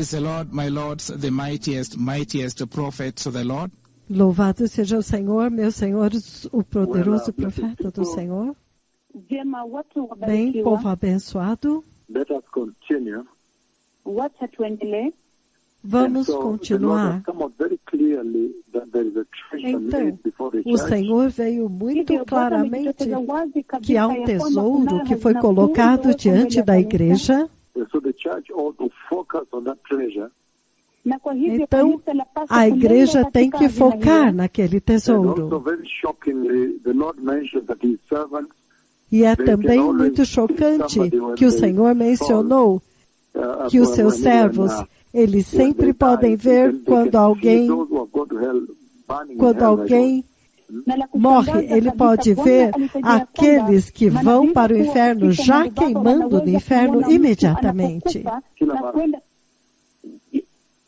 Praise the Lord, my lords, the mightiest prophets of the Lord. Louvado seja o Senhor, meus senhores, o poderoso profeta do Senhor. Bem, povo abençoado. Let us continue. Wacha tuendelee. Vamos continuar. Então, o Senhor veio muito claramente que há um tesouro que foi colocado diante da igreja. Então, a igreja tem que focar naquele tesouro. E é também muito chocante que o Senhor mencionou que os seus servos, eles sempre podem ver quando alguém morre, ele pode ver aqueles que vão para o inferno já queimando no inferno imediatamente.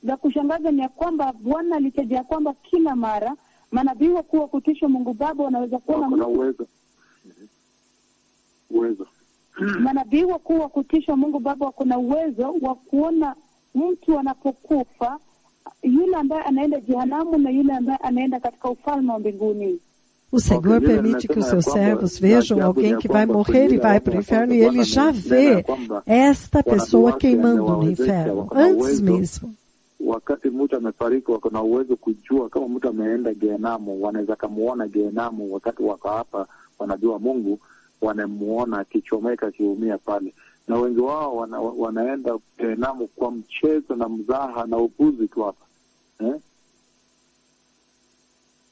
La kushangaza ni ya kwamba Bwana alitaja kwamba kila mara manabii wakuu wa kutisha Mungu Baba wanaweza kuona uwezo. Manabii wakuu wa kutisha Mungu Baba wako na uwezo wa kuona mtu anapokufa, yule ambaye anaenda jehanamu na yule ambaye anaenda katika ufalme wa mbinguni. O Senhor permite que os seus servos vejam alguém que vai morrer e vai para o inferno, e ele já vê esta pessoa queimando no inferno, antes mesmo. Wakati mtu amefariki wako na uwezo kujua kama mtu ameenda Gehenamu, wanaweza kumuona Gehenamu wakati wako hapa, wanajua Mungu, wanamuona akichomeka kiumia pale. Na wengi wao wanaenda Gehenamu kwa mchezo na mzaha na upuzi tu hapa.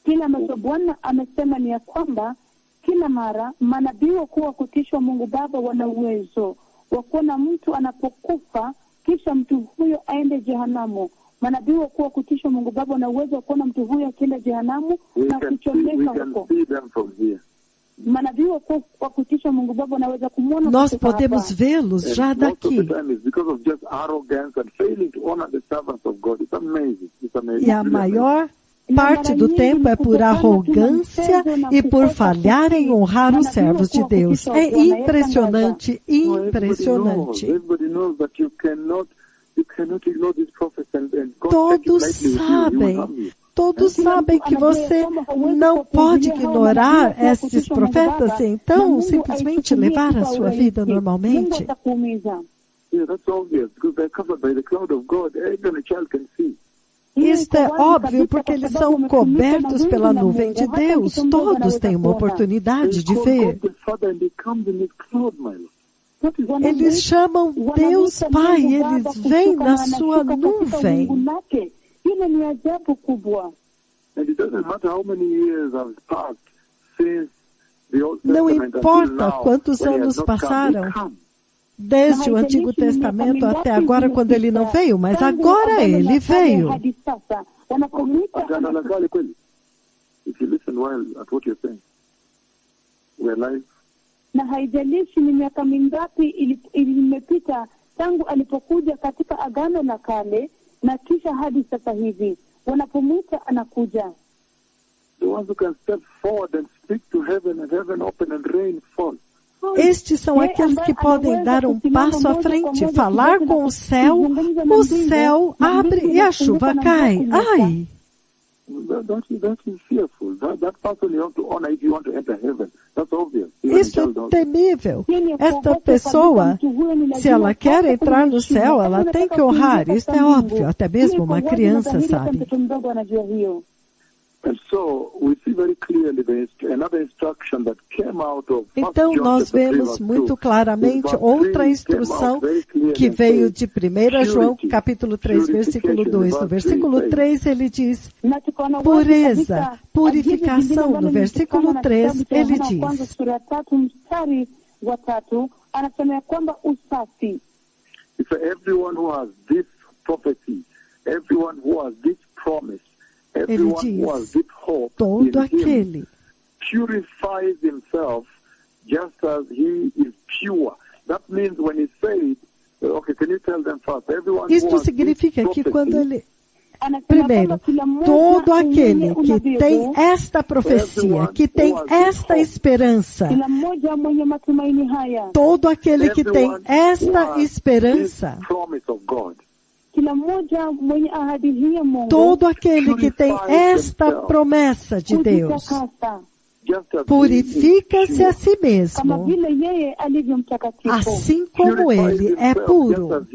Kila ambacho Bwana amesema ni ya kwamba kila mara manabii wakuu wa kutishwa Mungu Baba wana uwezo wa kuona mtu anapokufa kisha mtu huyo aende jehanamu. Manabii wakuu wa kutishwa Mungu Baba wana uwezo wa kuona mtu huyo akienda jehanamu na kuchomeka huko. Manabii wakuu wa kutishwa Mungu Baba wanaweza kumuona. Nós podemos vê-los já daqui. E a maior parte do tempo é por arrogância e por falhar em honrar os servos de Deus. É impressionante, impressionante. Todos sabem que você não pode ignorar esses profetas, então simplesmente levar a sua vida normalmente. Isto é óbvio porque eles são cobertos pela nuvem de Deus. Todos têm uma oportunidade de ver. Eles chamam Deus Pai, eles vêm na sua nuvem. Não importa quantos anos passaram desde o Antigo Testamento até agora, quando ele não veio, mas agora ele veio. Na haijalishi ni miaka mingapi imepita tangu alipokuja katika Agano la Kale na kisha hadi sasa hivi, wanapomwita anakuja. Estes são aqueles que podem dar um passo à frente, falar com o céu abre e a chuva cai. Ai! Isso é temível. Esta pessoa, se ela quer entrar no céu, ela tem que honrar. Isso é óbvio. Até mesmo uma criança sabe. Então, nós vemos muito claramente outra instrução que veio de 1 João, capítulo 3, versículo 2. No versículo 3, ele diz pureza, purificação. No versículo 3, ele diz everyone who has this prophecy, everyone who has this promise, ele diz, todo aquele purifies himself just as he is pure. That means when he says, okay, can you tell them first, everyone isto significa que quando ele... Primeiro, todo aquele que tem esta profecia, que tem esta esperança, todo aquele que tem esta esperança, kila mmoja mwenye ahadi hii ya Mungu, todo aquele que tem esta promessa de Deus, purifica-se a si kama mesmo, vile yeye alivyo mtakatifu. assim como ele é puro.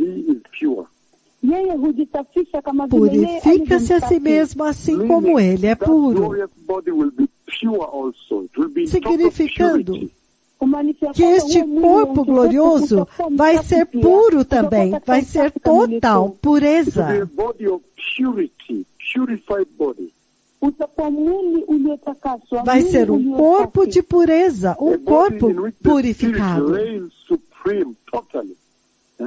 Yeye hujisafisha kama vile yeye alivyo Purifica-se a si msafi. mesmo, assim como ele é puro. Significando Kumaanisha que kwamba este huo mwili corpo wa mtu glorioso utakuwa vai msafi ser pia, puro utakuwa também, katika vai ser usafi kamilifu. total, pureza. Utakuwa mwili uliotakaswa, Vai mwili ser ulio corpo safi. de pureza, corpo purificado.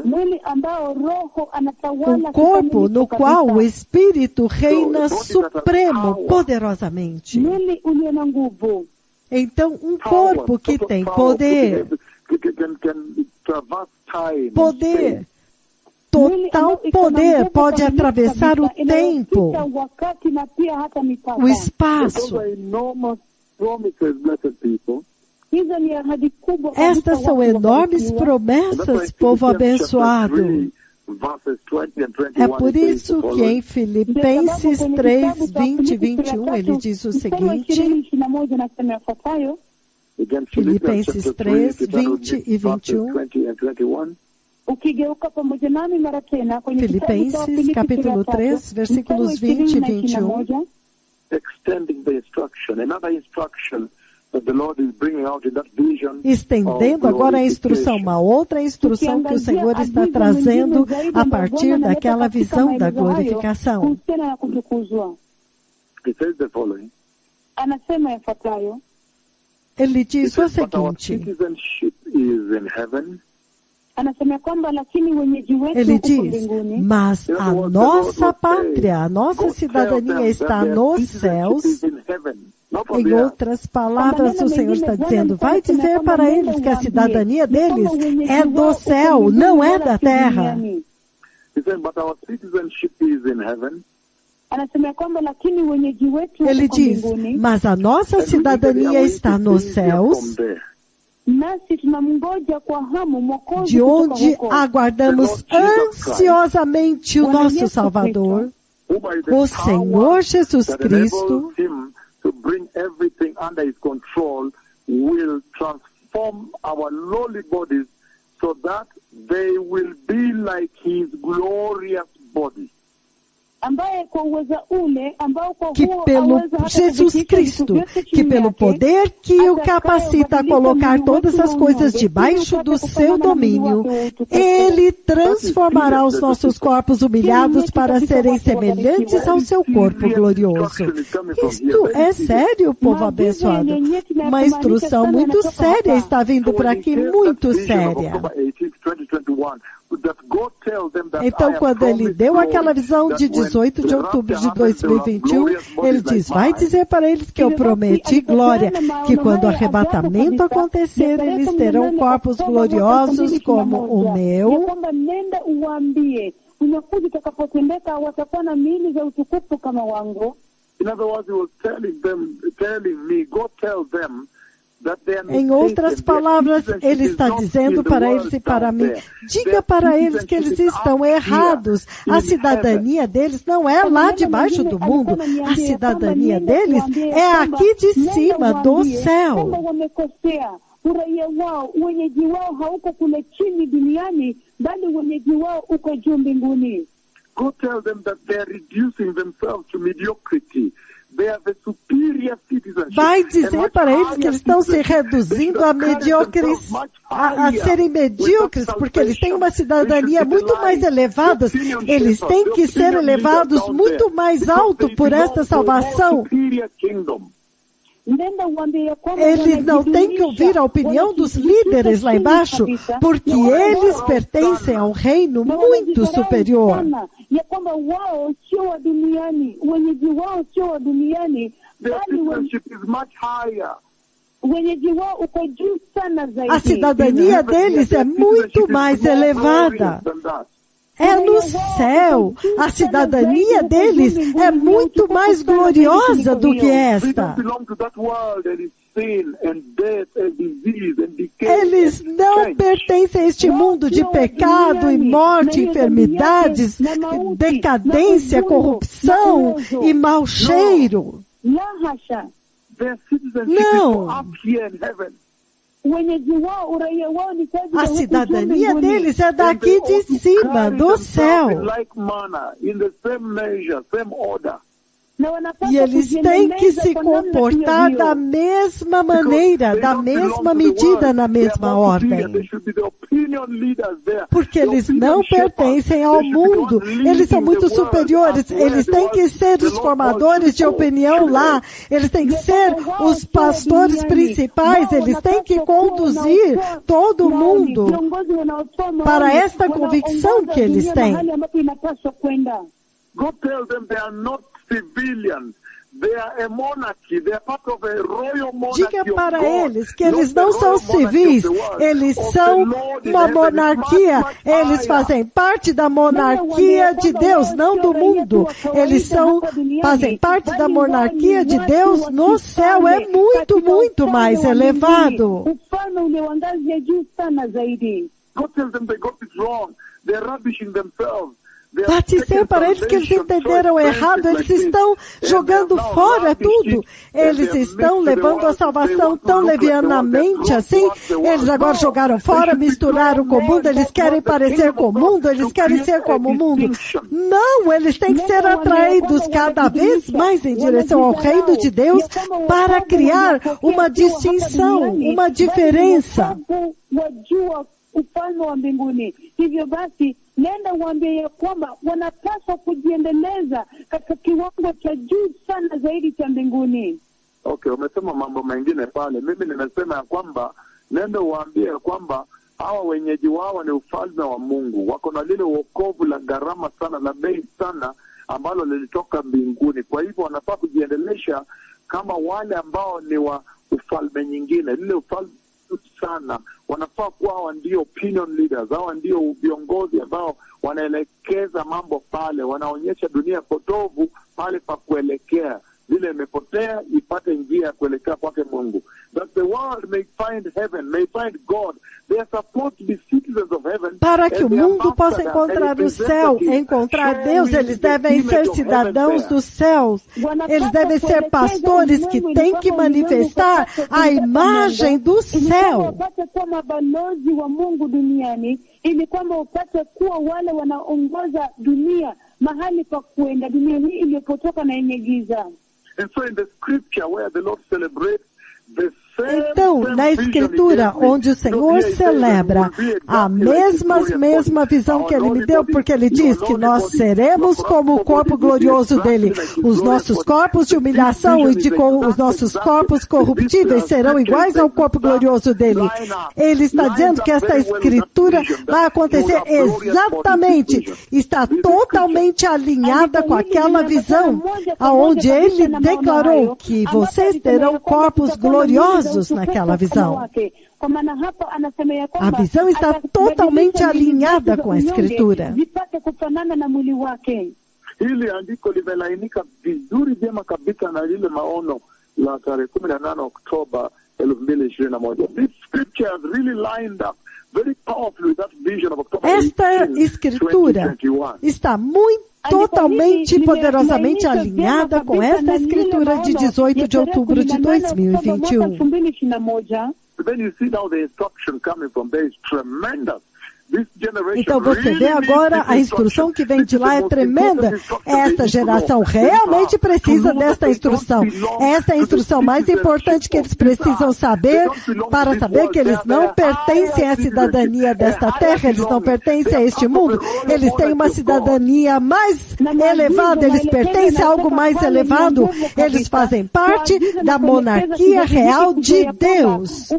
Mwili ambao roho anatawala Corpo kikamilifu no qual o kabisa. Espírito reina supremo, poderosamente. Mwili ulio na nguvu. Então, corpo que tem poder, poder, total poder, pode atravessar o tempo, o espaço. Estas são enormes promessas, povo abençoado. É por isso que em Filipenses 3, 20 e 21, ele diz o seguinte, Filipenses 3, 20 e 21, Filipenses capítulo 3, versículos 20 e 21, estendendo agora a instrução, uma outra instrução que o Senhor está trazendo a partir daquela visão da glorificação. Ele diz o seguinte, ele diz, mas a nossa pátria, a nossa cidadania está nos céus. Em outras palavras, o Senhor está dizendo, vai dizer para eles que a cidadania deles é do céu, não é da terra. Ele diz, mas a nossa cidadania está nos céus, de onde aguardamos ansiosamente o nosso Salvador, o Senhor Jesus Cristo, to bring everything under his control, will transform our lowly bodies so that they will be like his glorious body. Que pelo Jesus Cristo, que pelo poder que o capacita a colocar todas as coisas debaixo do seu domínio, ele transformará os nossos corpos humilhados para serem semelhantes ao seu corpo glorioso. Isto é sério, povo abençoado. Uma instrução muito séria está vindo por aqui, muito séria. Então, quando ele deu aquela visão de 18 de outubro de 2021, ele diz, vai dizer para eles que eu prometi glória, que quando o arrebatamento acontecer, eles terão corpos gloriosos como o meu. Em outras palavras, ele está dizendo para eles e para mim, diga para eles que eles estão errados. A cidadania deles não é lá debaixo do mundo. A cidadania deles é aqui de cima, do céu. Go tell them that they are reducing themselves to mediocrity. They have a superior citizenship. Vai dizer para eles que eles estão se reduzindo a mediocres, a serem medíocres, porque eles têm uma cidadania muito mais elevada. Eles têm que ser elevados muito mais alto por esta salvação. Eles não têm que ouvir a opinião dos líderes lá embaixo, porque eles pertencem a um reino muito superior. A cidadania deles é muito mais elevada. É no céu. A cidadania deles é muito mais gloriosa do que esta. sin and death and disease and decay. Eles não pertencem a este mundo de pecado e morte, enfermidades, decadência, corrupção e mau cheiro. Their citizenship is up here in heaven. A cidadania deles é daqui de cima, do céu. E eles têm que se comportar da mesma maneira, da mesma medida, na mesma ordem. Porque eles não pertencem ao mundo. Eles são muito superiores. Eles têm que ser os formadores de opinião lá. Eles têm que ser os pastores principais. Eles têm que conduzir todo mundo para esta convicção que eles têm. God tells them they are not civilians. They are a monarchy. They are part of a royal monarchy. Diga para eles que eles não são civis, eles são uma monarquia. Eles fazem parte da monarquia de Deus, não do mundo. Eles fazem parte da monarquia de Deus no céu. É muito, muito mais elevado. God tells them they got it wrong. They're rubbishing themselves. Vai dizer para eles que eles entenderam errado, eles estão jogando fora tudo. Eles estão levando a salvação tão levianamente assim. Eles agora jogaram fora, misturaram com o mundo, eles querem parecer com o mundo, eles querem ser como o mundo. Não, eles têm que ser atraídos cada vez mais em direção ao reino de Deus para criar uma distinção, uma diferença. Ufalme wa mbinguni. Hivyo basi, nenda uambie ya kwamba wanapaswa kujiendeleza katika kiwango cha juu sana zaidi cha mbinguni. Okay, umesema mambo mengine pale. Mimi nimesema ya kwamba nenda uambie ya kwamba hawa wenyeji wao ni ufalme wa Mungu. Wako na lile wokovu la gharama sana, la bei sana, ambalo lilitoka mbinguni. Kwa hivyo wanafaa kujiendelesha kama wale ambao ni wa ufalme nyingine. Lile ufalme sana, wanafaa kuwa hawa ndio opinion leaders, hawa ndio viongozi ambao wanaelekeza mambo pale, wanaonyesha dunia potovu pale pa kuelekea, vile imepotea ipate njia ya kuelekea kwake Mungu. That the world may find heaven, may find God. They are supposed to be citizens of heaven. Para que o mundo possa encontrar o céu, encontrar Deus, eles devem ser cidadãos dos céus. Eles devem ser pastores que têm que manifestar a imagem do céu. Ili kwamba upate kuwa wale wanaongoza dunia mahali pa kuenda, dunia hii iliyopotoka na yenye giza. And so in the scripture where the Lord celebrates the Então, na Escritura, onde o Senhor celebra a mesma visão que Ele me deu, porque Ele diz que nós seremos como o corpo glorioso dEle. Os nossos corpos de humilhação e os nossos corpos corruptíveis serão iguais ao corpo glorioso dEle. Ele está dizendo que esta Escritura vai acontecer exatamente, está totalmente alinhada com aquela visão, aonde Ele declarou que vocês terão corpos gloriosos naquela visão. A visão está totalmente alinhada com a Escritura. Hili andiko limelainika vizuri vyema kabisa na lile maono la tarehe 18 Oktoba 2021. This scripture has really lined up very powerfully with that vision of October 18, Esta Escritura está totalmente poderosamente alinhada com esta Escritura de 18 de outubro de 2021. Then you see now the instruction coming from there is tremendous. Então você vê agora a instrução que vem de lá é tremenda. Esta geração realmente precisa desta instrução. Esta é a instrução mais importante que eles precisam saber para saber que eles não pertencem à cidadania desta terra, eles não pertencem a este mundo. Eles têm uma cidadania mais elevada, eles pertencem a algo mais elevado. Eles fazem parte da monarquia real de Deus.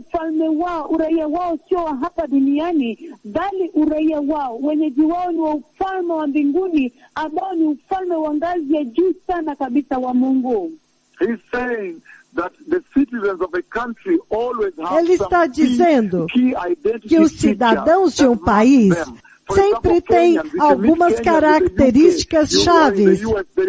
Uraia wao, wenyeji wao ni wa ufalme wa mbinguni ambao ni ufalme wa ngazi ya juu sana kabisa wa Mungu. He's saying that the citizens of a country always have Ele está dizendo key que os cidadãos de um país sempre tem algumas características chaves,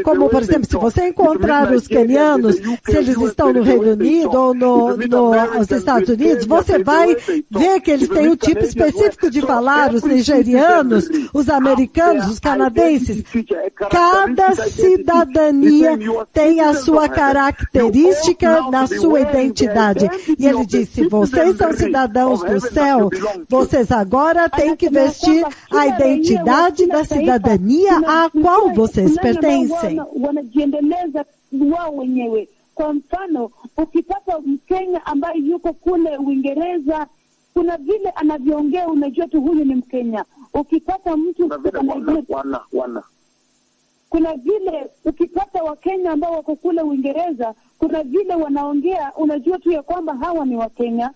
como, por exemplo, se você encontrar os quenianos, se eles estão no Reino Unido ou nos Estados Unidos, você vai ver que eles têm um tipo específico de falar, os nigerianos, os americanos, os canadenses. Cada cidadania tem a sua característica na sua identidade. E ele disse, se vocês são cidadãos do céu, vocês agora têm que vestir a identidade da cidadania a qual vocês pertencem. Kwa mfano, ukipata Mkenya ambaye yuko kule Uingereza, kuna vile anavyoongea unajua tu huyu ni Mkenya. Ukipata mtu kutoka Nigeria, kuna vile ukipata Wakenya ambao wako kule Uingereza, kuna vile wanaongea unajua tu ya kwamba hawa ni Wakenya.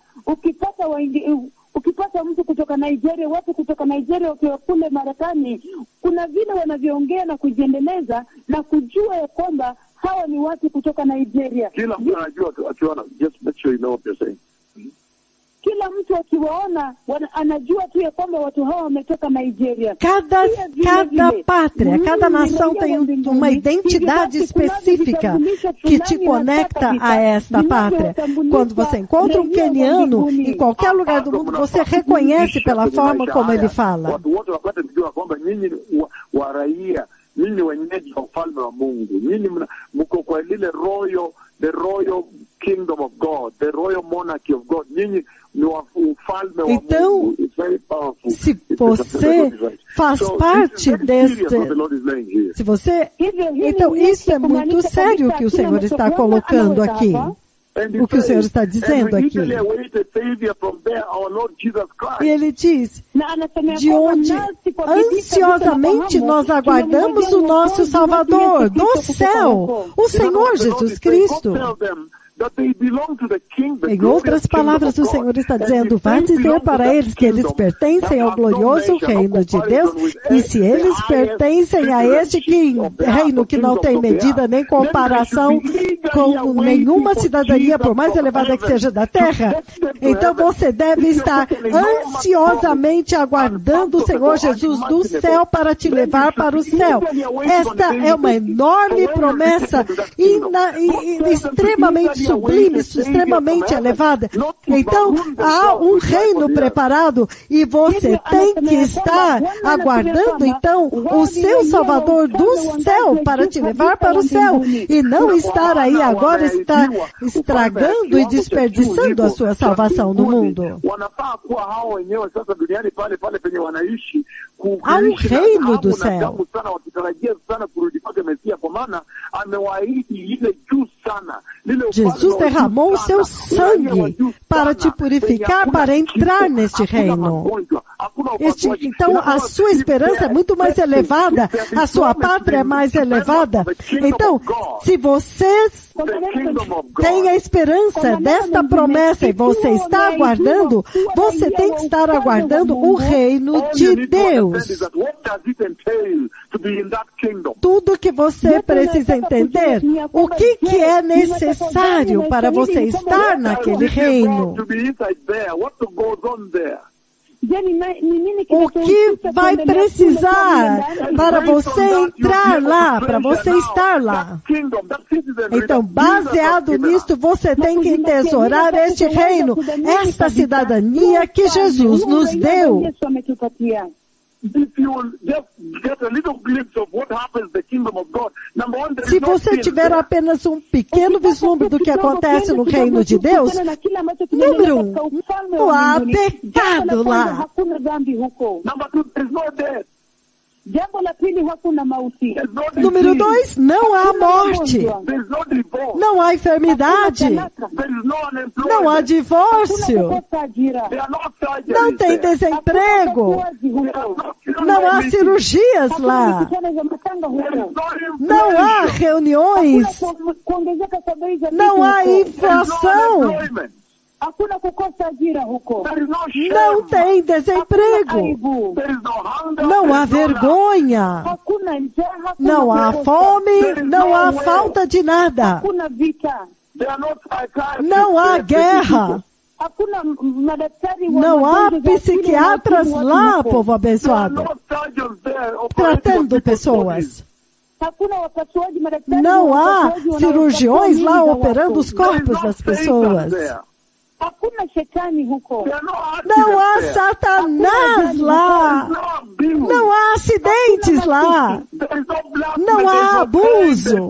Ukipata mtu kutoka Nigeria, watu kutoka Nigeria wakiwa kule Marekani, kuna vile wanavyoongea na kujiendeleza na kujua ya kwamba hawa ni watu kutoka Nigeria. Kila mtu anajua akiona, just make sure you know what you're saying. Kila mtu akiwaona anajua tu ya kwamba watu hawa wametoka Nigeria. Cada pátria, cada nação tem uma identidade específica que te conecta a esta pátria. Quando você encontra um queniano em qualquer lugar do mundo, você reconhece pela forma como ele fala. Watu wapate kujua kwamba nyinyi wa raia, nyinyi wenyeji wa ufalme wa Mungu, nyinyi mko kwa lile the royal kingdom of God, the royal monarchy of God. Nyinyi ni ufalme wa Mungu. It's very powerful. Se você faz parte deste... Se você... Então, isso é muito sério que o Senhor está colocando aqui. O que o Senhor está dizendo aqui. E ele diz, de onde ansiosamente nós aguardamos o nosso Salvador, do céu, o Senhor Jesus Cristo. Em outras palavras, o Senhor está dizendo, vai dizer para eles que eles pertencem ao glorioso reino de Deus, e se eles pertencem a este reino que não tem medida nem comparação com nenhuma cidadania, por mais elevada que seja da terra, então você deve estar ansiosamente aguardando o Senhor Jesus do céu para te levar para o céu. Esta é uma enorme promessa extremamente sublime, extremamente elevada. Então, há um reino preparado e você tem que estar aguardando, então, o seu Salvador do céu para te levar para o céu e não estar aí agora, estar estragando e desperdiçando a sua salvação no mundo. Há um reino do céu. Jesus derramou o seu sangue para te purificar, para entrar neste reino. Então, a sua esperança é muito mais elevada, a sua pátria é mais elevada. Então, se vocês têm a esperança desta promessa e você está aguardando, você tem que estar aguardando o reino de Deus. Tudo que você precisa entender, o que é necessário para você estar naquele reino. O que vai precisar para você entrar lá, para você estar lá? Então, baseado nisto, você tem que entesourar este reino, esta cidadania que Jesus nos deu. Se você tiver apenas um pequeno vislumbre do que acontece no reino de Deus, número 1, não há pecado lá. Número 2, não há morte. Não há enfermidade. Não há divórcio. Não tem desemprego. Não há cirurgias lá. Não há reuniões. Não há inflação. Não tem desemprego. Não há vergonha. Não há fome. Não há falta de nada. Não há guerra. Não há psiquiatras lá, povo abençoado, tratando pessoas. Não há cirurgiões lá operando os corpos das pessoas. Não há Satanás lá. Não há acidentes lá. Não há abuso.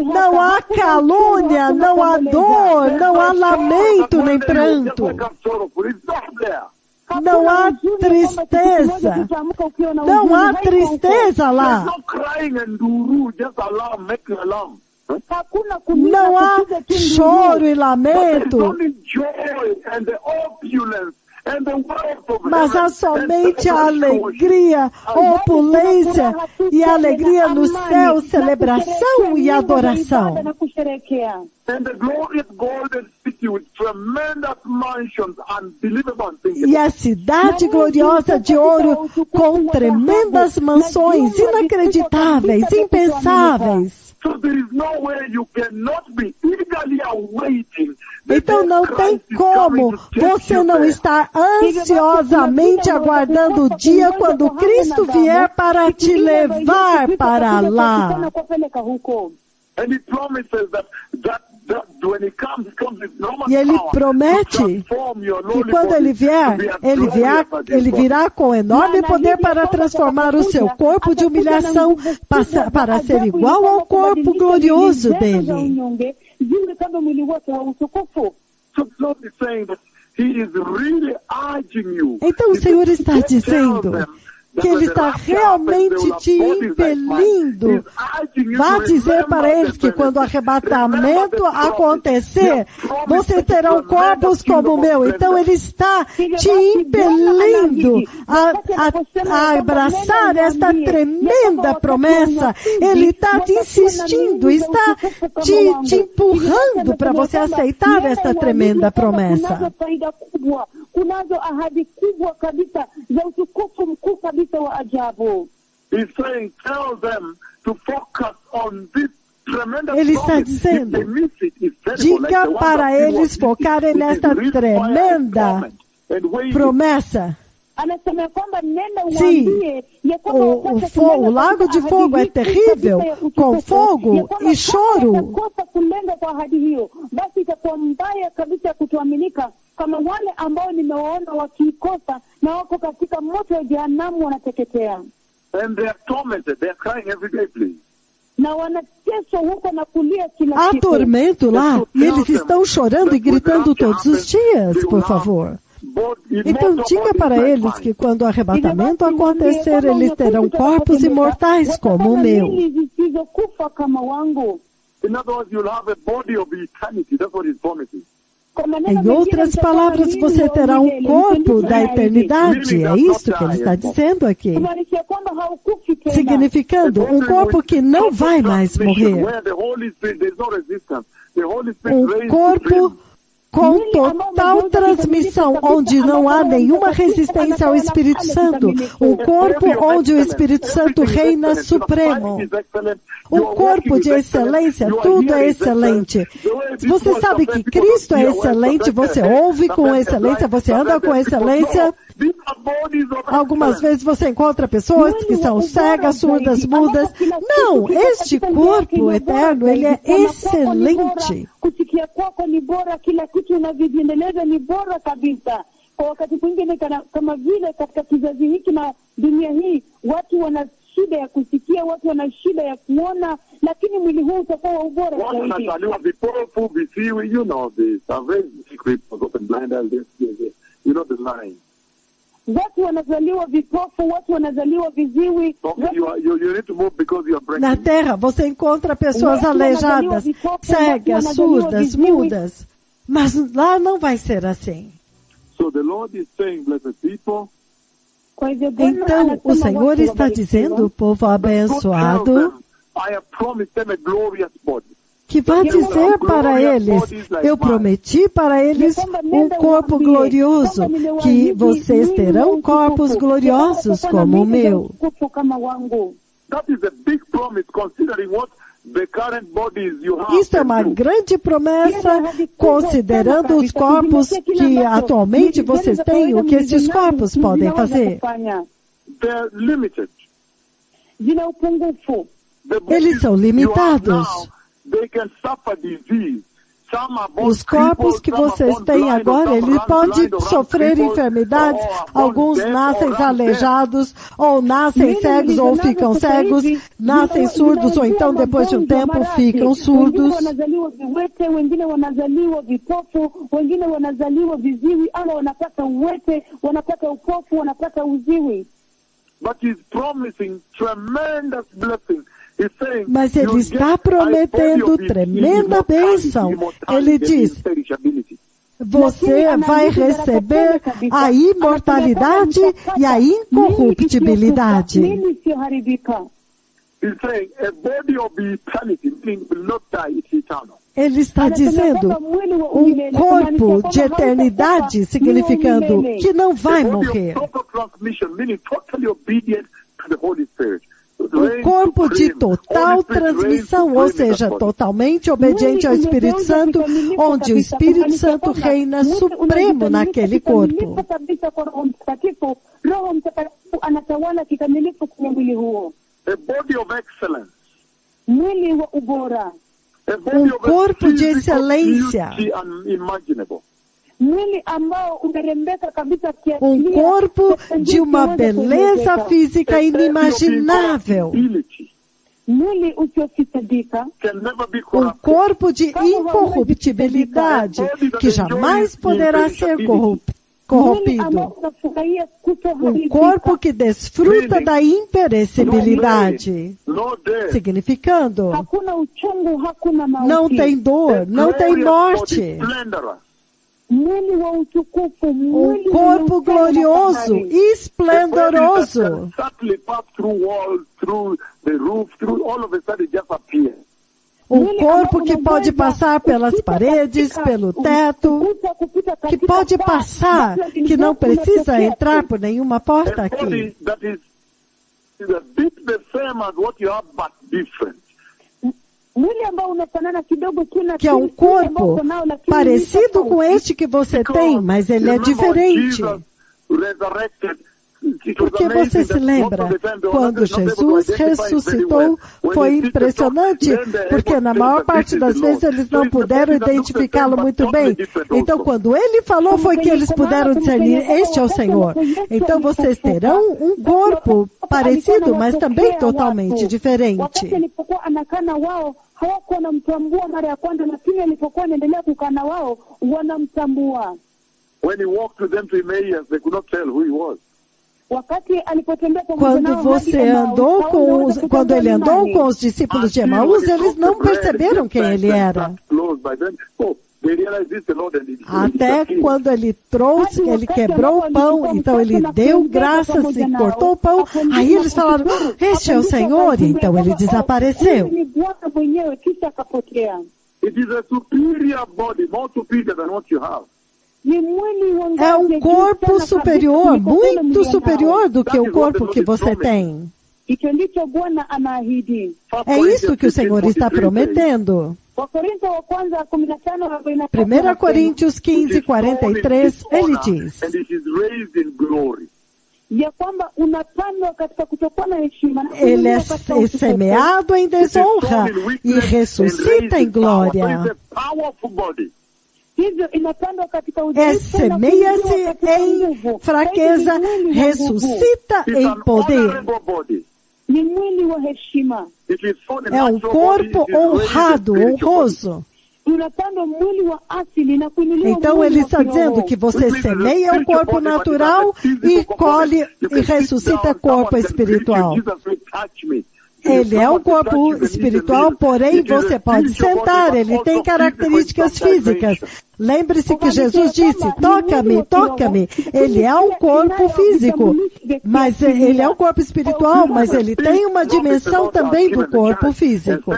Não há calúnia, não há dor, não há lamento nem pranto. Não há tristeza. Não há tristeza lá. Não há choro e lamento. Mas há somente a alegria, opulência e alegria no céu, celebração e adoração. E a cidade gloriosa de ouro com tremendas mansões inacreditáveis, impensáveis. Então não tem como você não estar ansiosamente aguardando o dia quando Cristo vier para te levar para lá. E Ele promete que quando Ele vier, Ele virá com enorme poder para transformar o seu corpo de humilhação para ser igual ao corpo glorioso dele. Então o Senhor está dizendo que Ele está realmente te impelindo. Vá dizer para eles que quando o arrebatamento acontecer, vocês terão corpos como o meu. Então Ele está te impelindo a abraçar esta tremenda promessa. Ele está te insistindo, está te empurrando para você aceitar esta tremenda promessa. Kunazo ahadi kubwa kabisa za utukufu mkuu kabisa wa ajabu. Ele está dizendo, diga para eles focarem nesta tremenda promessa. Sim, o lago de fogo é terrível, com fogo e choro. Kama wale ambao nimewaona wakikosa na wako katika moto wa jehanamu wanateketea. And they are tormented, they are crying every day, please. Na wanateswa huko na kulia kila siku. Há tormento lá e eles estão chorando e gritando todos os dias, por favor. Então diga para eles que quando o arrebatamento acontecer, eles terão corpos imortais como o meu. In other words, you'll have a body of eternity. That's what he's promising. Em outras palavras, você terá um corpo da eternidade. É isso que ele está dizendo aqui. Significando um corpo que não vai mais morrer. Um corpo com total transmissão, onde não há nenhuma resistência ao Espírito Santo. Um corpo onde o Espírito Santo reina supremo. Um corpo de excelência, tudo é excelente. Você sabe que Cristo é excelente, você ouve com excelência, você anda com excelência. Algumas vezes você encontra pessoas que são cegas, surdas, mudas. Não, este corpo eterno, ele é excelente. Kusikia kwako ni bora, kila kitu unavyojiendeleza ni bora kabisa. Kwa wakati mwingine kama vile katika kizazi hiki na dunia hii, watu wana shida ya kusikia, watu wana shida ya kuona, lakini mwili huu utakuwa wa ubora zaidi. Wanazaliwa vipofu, visiwi, you know this. I've read scripts of open blinders, you know the line. Watu wanazaliwa vipofu, watu wanazaliwa viziwi. You need to move because you are breaking. Na terra você encontra pessoas aleijadas, cegas, surdas, mudas. Mas lá não vai ser assim. So the Lord is saying, blessed people. Então o Senhor está dizendo, povo abençoado, que vai dizer para eles, eu prometi para eles um corpo glorioso, que vocês terão corpos gloriosos como o meu. Isto é uma grande promessa, considerando os corpos que atualmente vocês têm, o que esses corpos podem fazer. Eles são limitados. Os corpos que vocês têm agora, ele pode sofrer enfermidades, alguns nascem aleijados, ou nascem cegos, ou ficam cegos, nascem surdos, ou então depois de um tempo ficam surdos. Wengine wanazaliwa vipofu, wengine wanazaliwa viziwi, ama wanapata uwete, wanapata upofu, wanapata uziwi. But he's promising tremendous blessing. Mas ele está prometendo tremenda bênção. Ele diz, você vai receber a imortalidade e a incorruptibilidade. Ele está dizendo um corpo de eternidade, significando que não vai morrer. Um corpo de total transmissão, ou seja, totalmente obediente ao Espírito Santo, onde o Espírito Santo reina supremo naquele corpo. Um corpo de excelência. Um corpo de uma beleza física inimaginável. Um corpo de incorruptibilidade que jamais poderá ser corrompido. Um corpo que desfruta da imperecibilidade. Significando, não tem dor, não tem morte. Um corpo glorioso, esplendoroso. Um corpo que pode passar pelas paredes, pelo teto, que pode passar, que não precisa entrar por nenhuma porta aqui. Que é um corpo parecido com este que você tem, mas ele é diferente. Porque você se lembra, quando Jesus ressuscitou, foi impressionante, porque na maior parte das vezes eles não puderam identificá-lo muito bem. Então, quando ele falou, foi que eles puderam discernir, este é o Senhor. Então, vocês terão um corpo parecido, mas também totalmente diferente. Quando ele andou com os discípulos de Emaús, eles não perceberam quem ele era. Até quando ele trouxe, ele quebrou o pão, então ele deu graças e cortou o pão. Aí eles falaram, este é o Senhor, e então ele desapareceu. É um corpo superior, muito superior do que o corpo que você tem. É isso que o Senhor está prometendo. 1 Coríntios 15, 43, ele diz: ele é semeado em desonra e ressuscita em glória. Semeia-se em fraqueza, ressuscita em poder. É um corpo honrado, honroso. Então ele está dizendo que você semeia o corpo natural e colhe e ressuscita corpo espiritual. Ele é um corpo espiritual, porém você pode sentar, ele tem características físicas. Lembre-se que Jesus disse, toca-me, toca-me. Ele é um corpo físico, mas ele é um corpo espiritual, mas ele tem uma dimensão também do corpo físico.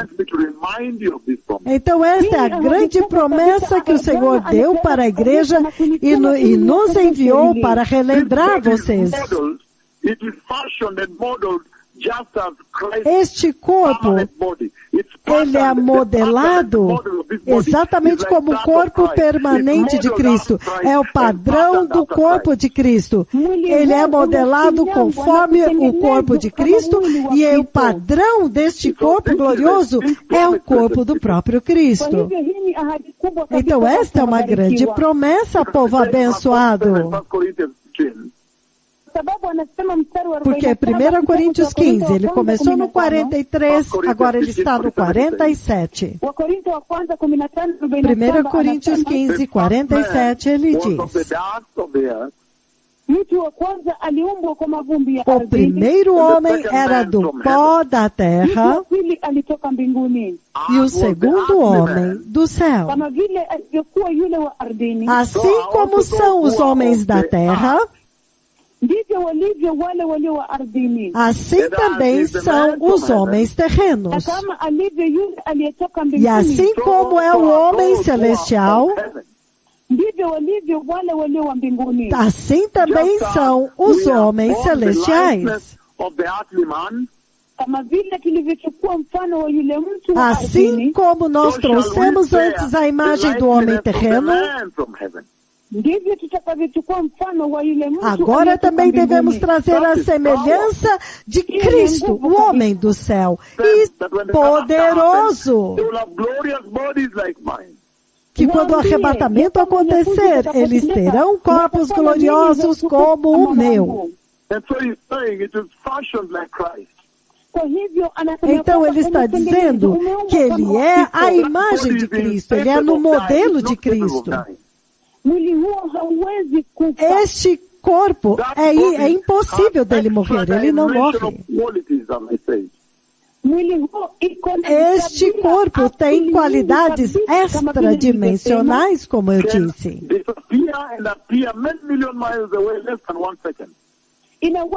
Então esta é a grande promessa que o Senhor deu para a igreja e nos enviou para relembrar vocês. Este corpo, ele é modelado exatamente como o corpo permanente de Cristo. É o padrão do corpo de Cristo. Ele é modelado conforme o corpo de Cristo e o padrão deste corpo glorioso é o corpo do próprio Cristo. Então esta é uma grande promessa, povo abençoado. Porque 1 Coríntios 15, ele começou no 43, agora ele está no 47. 1 Coríntios 15, 47, ele diz: o primeiro homem era do pó da terra e o segundo homem do céu. Assim como são os homens da terra, assim também são os homens terrenos. E assim como é o homem celestial, assim também são os homens celestiais. Assim como nós trouxemos antes a imagem do homem terreno, agora também devemos trazer a semelhança de Cristo, o homem do céu, e poderoso, que quando o arrebatamento acontecer, eles terão corpos gloriosos como o meu. Então ele está dizendo que ele é a imagem de Cristo, ele é no modelo de Cristo. Este corpo é impossível dele morrer, ele não morre. Este corpo tem qualidades extradimensionais, como eu disse.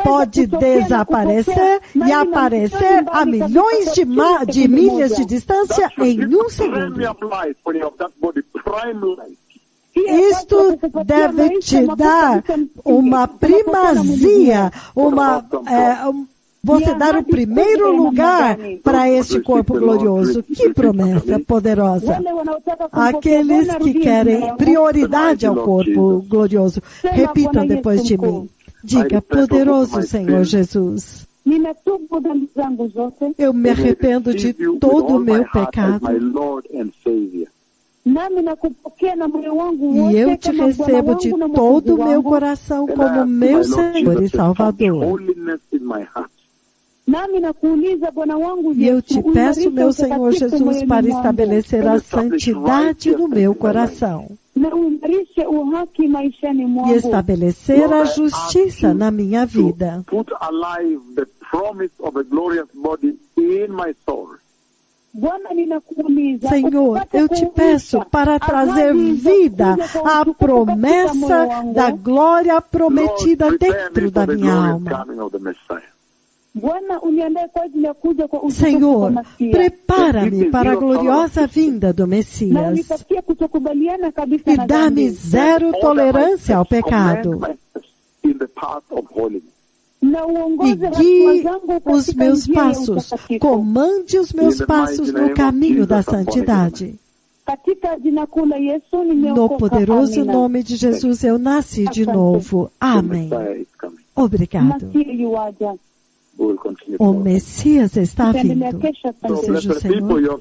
Pode desaparecer e aparecer a milhões de milhas de distância em um segundo. Isto deve te dar uma primazia, você dar o primeiro lugar para este corpo glorioso. Que promessa poderosa! Aqueles que querem prioridade ao corpo glorioso, repitam depois de mim. Diga: poderoso Senhor Jesus, eu me arrependo de todo o meu pecado. E eu te recebo de todo o meu coração como meu Senhor e Salvador. E eu te peço, meu Senhor Jesus, para estabelecer a santidade no meu coração. E estabelecer a justiça na minha vida. Senhor, eu te peço para trazer vida à promessa da glória prometida dentro da minha alma. Senhor, prepara-me para a gloriosa vinda do Messias e dá-me zero tolerância ao pecado. E guie os meus passos, comande os meus passos no caminho da santidade. No poderoso nome de Jesus eu nasci de novo. Amém. Obrigado. O Messias está vindo. Seja o Senhor.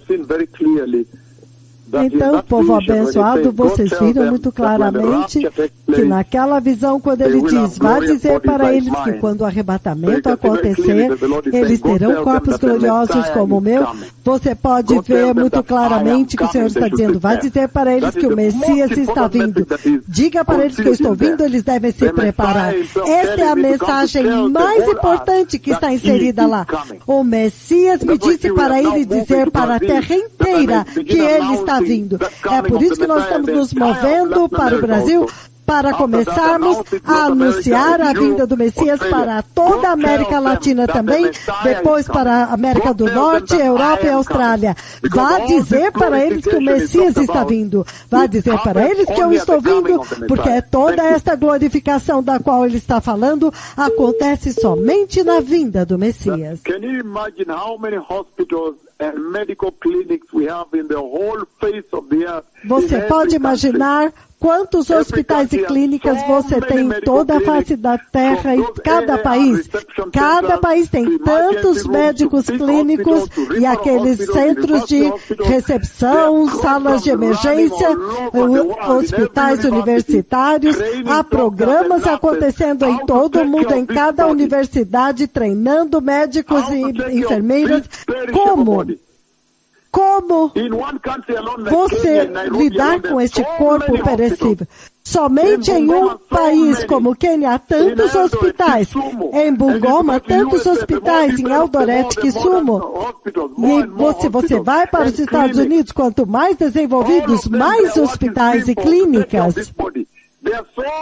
Então, povo abençoado, vocês viram muito claramente que naquela visão, quando ele diz, vá dizer para eles que quando o arrebatamento acontecer, eles terão corpos gloriosos como o meu. Você pode ver muito claramente que o Senhor está dizendo, vá dizer para eles que o Messias está vindo. Diga para eles que eu estou vindo, eles devem se preparar. Esta é a mensagem mais importante que está inserida lá. O Messias me disse para ele dizer para a terra inteira que ele está vindo. É por isso que nós estamos nos movendo para o Brasil, para começarmos a anunciar a vinda do Messias para toda a América Latina também, depois para a América do Norte, Europa e Austrália. Vá dizer para eles que o Messias está vindo. Vá dizer para eles que eu estou vindo, porque toda esta glorificação da qual ele está falando acontece somente na vinda do Messias. Can you imagine how many hospitals and medical clinics we have in the whole face of the earth? Você pode imaginar quantos hospitais e clínicas você tem em toda a face da Terra, em cada país. Cada país tem tantos médicos clínicos e aqueles centros de recepção, salas de emergência, hospitais universitários. Há programas acontecendo em todo o mundo, em cada universidade, treinando médicos e enfermeiras. Como você lidar com este corpo perecível? Somente em um país como o Quênia há tantos hospitais, em Bungoma tantos hospitais, em Eldoret, Kisumu. E você vai para os Estados Unidos, quanto mais desenvolvidos, mais hospitais e clínicas.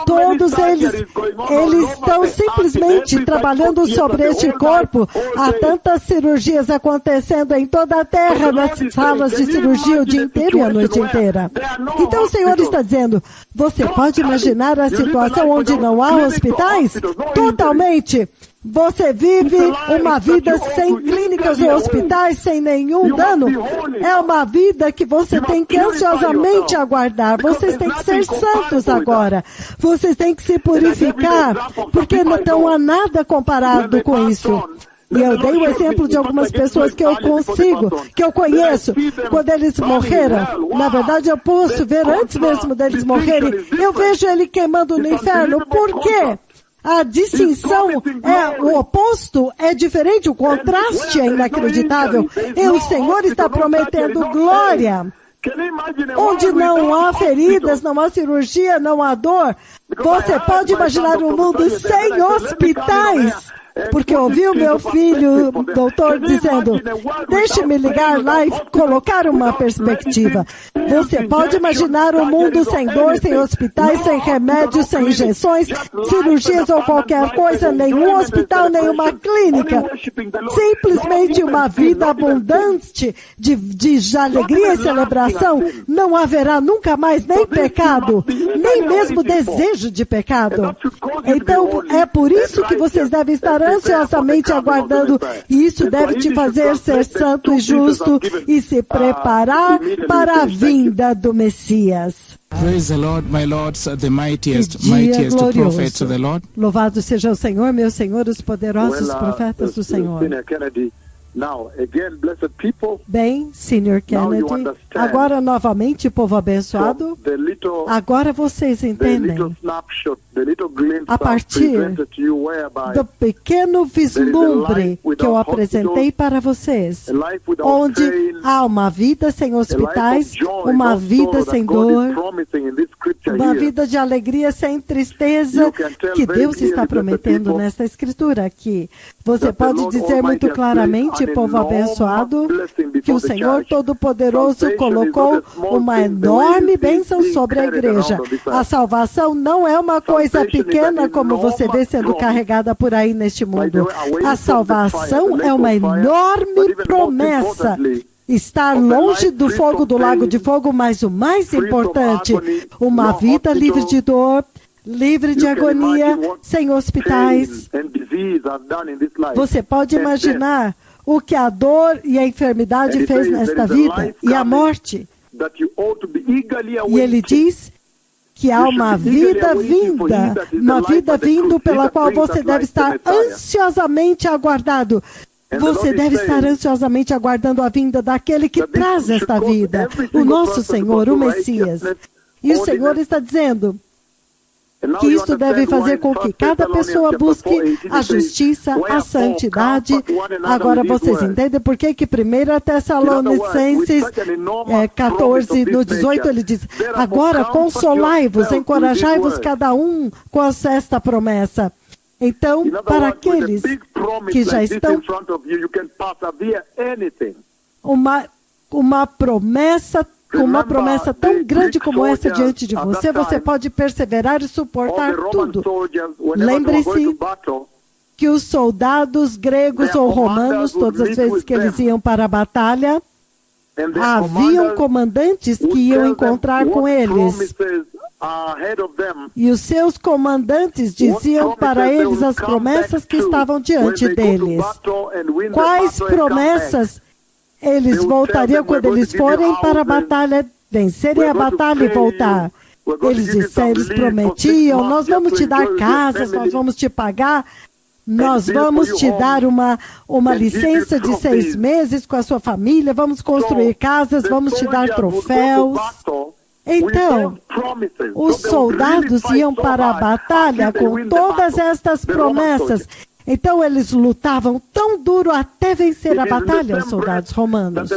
Todos eles estão simplesmente trabalhando sobre este corpo. Há tantas cirurgias acontecendo em toda a Terra, nas salas de cirurgia o dia inteiro e a noite inteira. Então o Senhor está dizendo, você pode imaginar a situação onde não há hospitais? Totalmente. Você vive uma vida sem clínicas ou hospitais, sem nenhum dano. É uma vida que você tem que ansiosamente aguardar. Vocês têm que ser santos agora. Vocês têm que se purificar, porque não há nada comparado com isso. E eu dei o exemplo de algumas pessoas que eu conheço, quando eles morreram. Na verdade, eu posso ver antes mesmo deles morrerem. Eu vejo ele queimando no inferno. Por quê? A distinção o oposto é diferente, o contraste é inacreditável. E o Senhor está prometendo glória. Onde não há feridas, não há cirurgia, não há dor. Você pode imaginar um mundo sem hospitais? Porque ouvi o meu filho, doutor, dizendo, deixe-me ligar lá e colocar uma perspectiva. Você pode imaginar um mundo sem dor, sem hospitais, sem remédios, sem injeções, cirurgias ou qualquer coisa, nenhum hospital, nenhuma clínica. Simplesmente uma vida abundante de alegria e celebração. Não haverá nunca mais nem pecado, nem mesmo desejo de pecado. Então, é por isso que vocês devem estar ansiosamente aguardando, e isso deve te fazer ser santo e justo e se preparar para a vinda do Messias. Praise the Lord, my lords, the mightiest prophets of the Lord. Louvado seja o Senhor, meu Senhor, os poderosos profetas do Senhor. Now, again, blessed people, bem, Sr. Kennedy, agora novamente, povo abençoado, agora vocês entendem a partir do pequeno vislumbre que eu apresentei para vocês, onde há uma vida sem hospitais, uma vida sem dor, uma vida de alegria sem tristeza, que Deus está prometendo nesta escritura aqui. Você pode dizer muito claramente, povo abençoado, que o Senhor Todo-Poderoso colocou uma enorme bênção sobre a igreja. A salvação não é uma coisa pequena como você vê sendo carregada por aí neste mundo. A salvação é uma enorme promessa. Estar longe do fogo do lago de fogo, mas o mais importante, uma vida livre de dor, livre de agonia, sem hospitais. Você pode imaginar o que a dor e a enfermidade fez nesta vida e a morte. E ele diz que há uma vida vindo pela qual você deve estar ansiosamente aguardado. Você deve estar ansiosamente aguardando a vinda daquele que traz esta vida, o nosso Senhor, o Messias. E o Senhor está dizendo que isso deve fazer com que cada pessoa busque a justiça, a santidade. Agora vocês entendem por que 1 Tessalonicenses 14, no 18, ele diz, agora consolai-vos, encorajai-vos cada um com esta promessa. Então, para aqueles que já estão, uma promessa uma promessa tão grande como essa diante de você, você pode perseverar e suportar tudo. Lembre-se que os soldados gregos ou romanos, todas as vezes que eles iam para a batalha, haviam comandantes que iam encontrar com eles. E os seus comandantes diziam para eles as promessas que estavam diante deles. Quais promessas eles voltariam quando eles forem para a batalha, vencerem a batalha e voltar? Eles prometiam: nós vamos te dar casas, nós vamos te pagar, nós vamos te dar uma licença de 6 meses com a sua família, vamos construir casas, vamos te dar troféus. Então, os soldados iam para a batalha com todas estas promessas. Então, eles lutavam tão duro até vencer a batalha, os soldados romanos.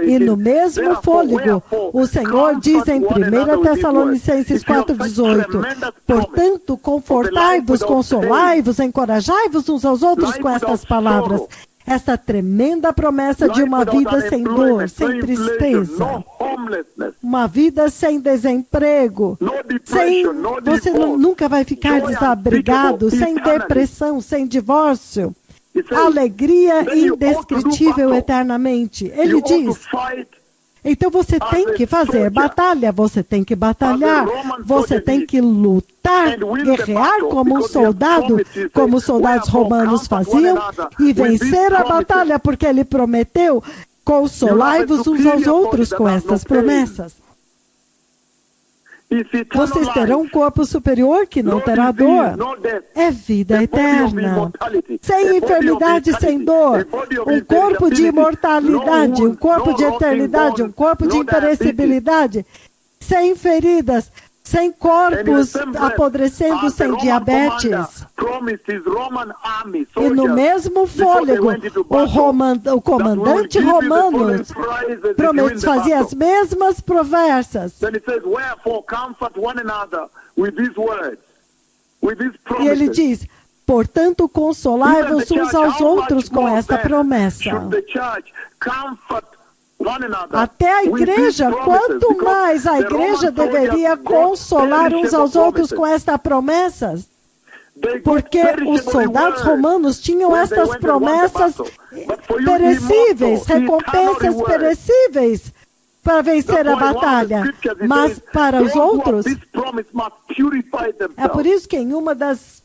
E no mesmo fôlego, o Senhor diz em 1 Tessalonicenses 4,18: portanto, confortai-vos, consolai-vos, encorajai-vos uns aos outros com estas palavras. Esta tremenda promessa de uma vida sem dor, sem tristeza, uma vida sem desemprego, você nunca vai ficar desabrigado, sem depressão, sem divórcio, alegria indescritível eternamente. Ele diz: então você tem que fazer batalha, você tem que batalhar, você tem que lutar, guerrear como um soldado, como os soldados romanos faziam, e vencer a batalha, porque ele prometeu: consolai-vos uns aos outros com estas promessas. Vocês terão um corpo superior que não terá dor. É vida eterna. Sem enfermidade, sem dor. Um corpo de imortalidade, um corpo de eternidade, um corpo de imperecibilidade. Sem feridas, sem corpos apodrecendo, sem diabetes. E no mesmo fôlego, o comandante romano fazia as mesmas promessas. E ele diz: portanto, consolai-vos uns aos outros com esta promessa. Até a igreja, quanto mais a igreja deveria consolar uns aos outros com esta promessa? Porque os soldados romanos tinham estas promessas perecíveis, recompensas perecíveis para vencer a batalha. Mas para os outros, é por isso que em uma das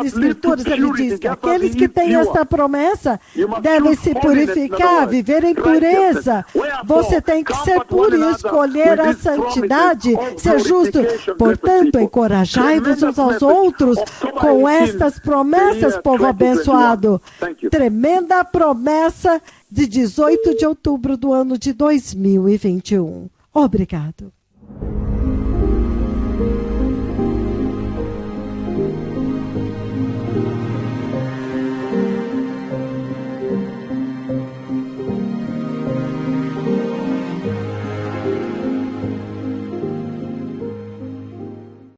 Escrituras ele diz que aqueles que têm esta promessa devem se purificar, viver em pureza. Você tem que ser puro e escolher a santidade, ser justo. Portanto, encorajai-vos uns aos outros com estas promessas, povo abençoado. Tremenda promessa de 18 de outubro do ano de 2021. Obrigado.